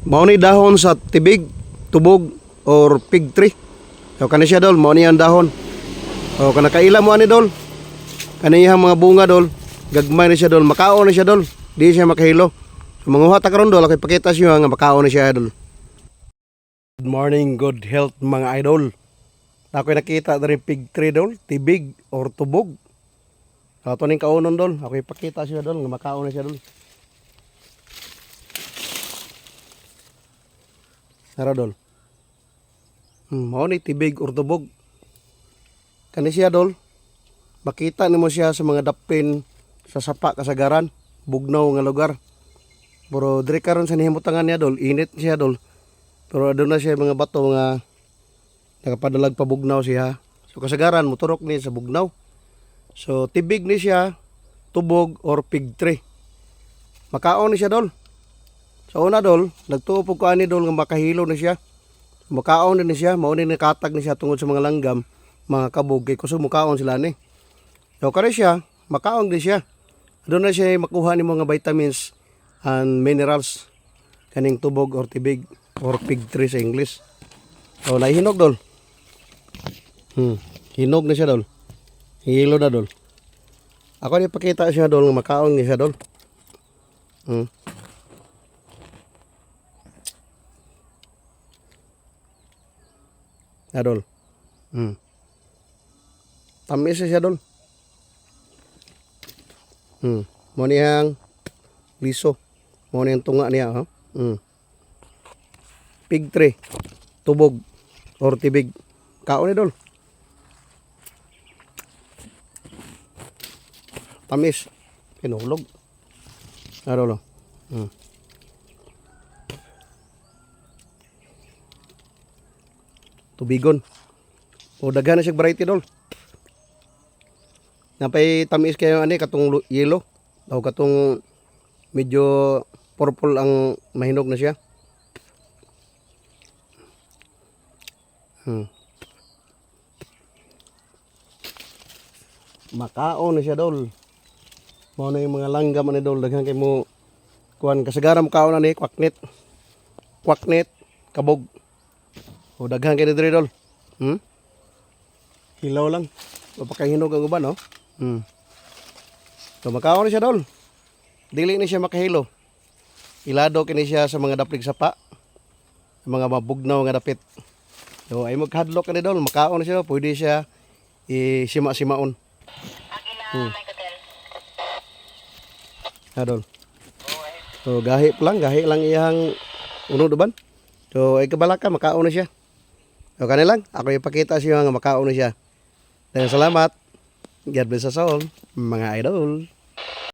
Mao ni dahon sa tibig, tubog or fig tree. So kani siya dol, mao ni ang dahon. O kana kaila mo ani dol. Kani iyang mga bunga dol, gagmay na siya dol, makaon na siya dol. Di siya makahilo. So manguha ta karon dol, kay pakita siya nga makaon na siya dol. Good morning, good health mga idol. Ako'y nakita diri fig tree dol, tibig or tubog. So ato ning kaunon dol, ako'y pakita siya dol nga makaon na siya dol. Tara dol. Mao ni tibig or tubog. Kani siya dol. Makita nimo siya sa mga dapin sa sapa kasagaran, bugnaw nga lugar. Pero diri karon sa nihimutangan niya dol, init siya dol. Pero aduna siya mga bato nga nakapadalag pa bugnaw siya. So kasagaran moturok ni sa bugnaw. So tibig ni siya, tubog or fig tree. Makaon ni siya dol. Sa una dol, nagtuo po ko ani dol nga makahilo na siya. Makaon din siya, mao ni nakatag ni siya tungod sa mga langgam, mga kabog kay kusog mukaon sila ni. So kare siya, makaon din siya. Doon na siya makuha ni mga vitamins and minerals kaning tubog or tibig or fig tree sa English. So nahihinog dol. Hinog na siya dol. Hilo na dol. Ako ni pakita siya dol nga makaon ni siya dol. Dol. Tamis siya dol. Mo niyang liso. Mo niyang tunga niya, ha? Fig tree, tubog or tibig. Kaon ni dol. Tamis. Pinulog. Dol. Tubigon. O daghan na siya variety dol. Napay tamis kayo ani katong yellow. O katong medyo purple ang mahinog na siya. Makaon na siya dol. Mao na yung mga langgam ani dol, daghan kay mo kuan kasagaran mo kaon ani kwaknet. Kwaknet, kabog. O daghan kay diri dol. Hilaw lang. O pakahinog ang uban, no? So makaon na siya dol. Dili na siya makahilo. Ilado kini siya sa mga daplig sapa. Sa mga mabugnaw nga dapit. So ay maghadlok kani dol, makaon na siya, pwede siya isima-simaon. Dol. So gahi lang iyang unod uban. So ay kabalaka makaon na siya. So kanilang ako ipakita siya nga makaon na siya. Salamat. God bless us all, mga idol.